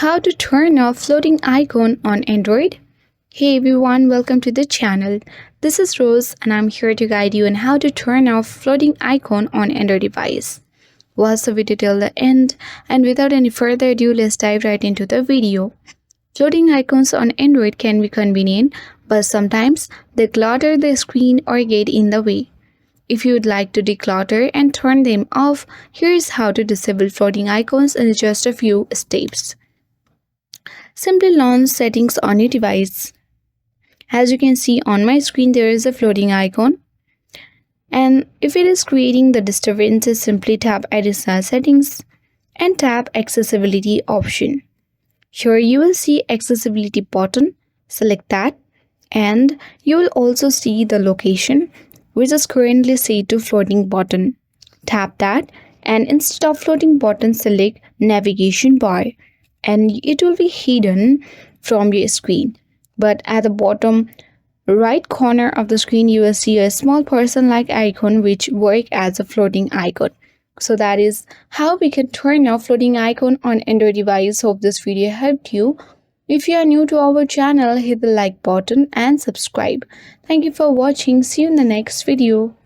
How to turn off floating icon on Android? Hey everyone, welcome to the channel. This is Rose and I'm here to guide you on how to turn off floating icon on Android device. Watch the video till the end, and without any further ado, let's dive right into the video. Floating icons on Android can be convenient, but sometimes they clutter the screen or get in the way. If you would like to declutter and turn them off, here's how to disable floating icons in just a few steps. Simply launch settings on your device. As you can see on my screen, there is a floating icon. And if it is creating the disturbances, simply tap additional settings and tap accessibility option. Here you will see accessibility button. Select that and you will also see the location which is currently set to floating button. Tap that and instead of floating button, select navigation bar and it will be hidden from your screen. But at the bottom right corner of the screen, you will see a small person-like icon which work as a floating icon. So that is how we can turn off floating icon on Android device. Hope this video helped you. If you are new to our channel, hit the like button and subscribe. Thank you for watching. See you in the next video.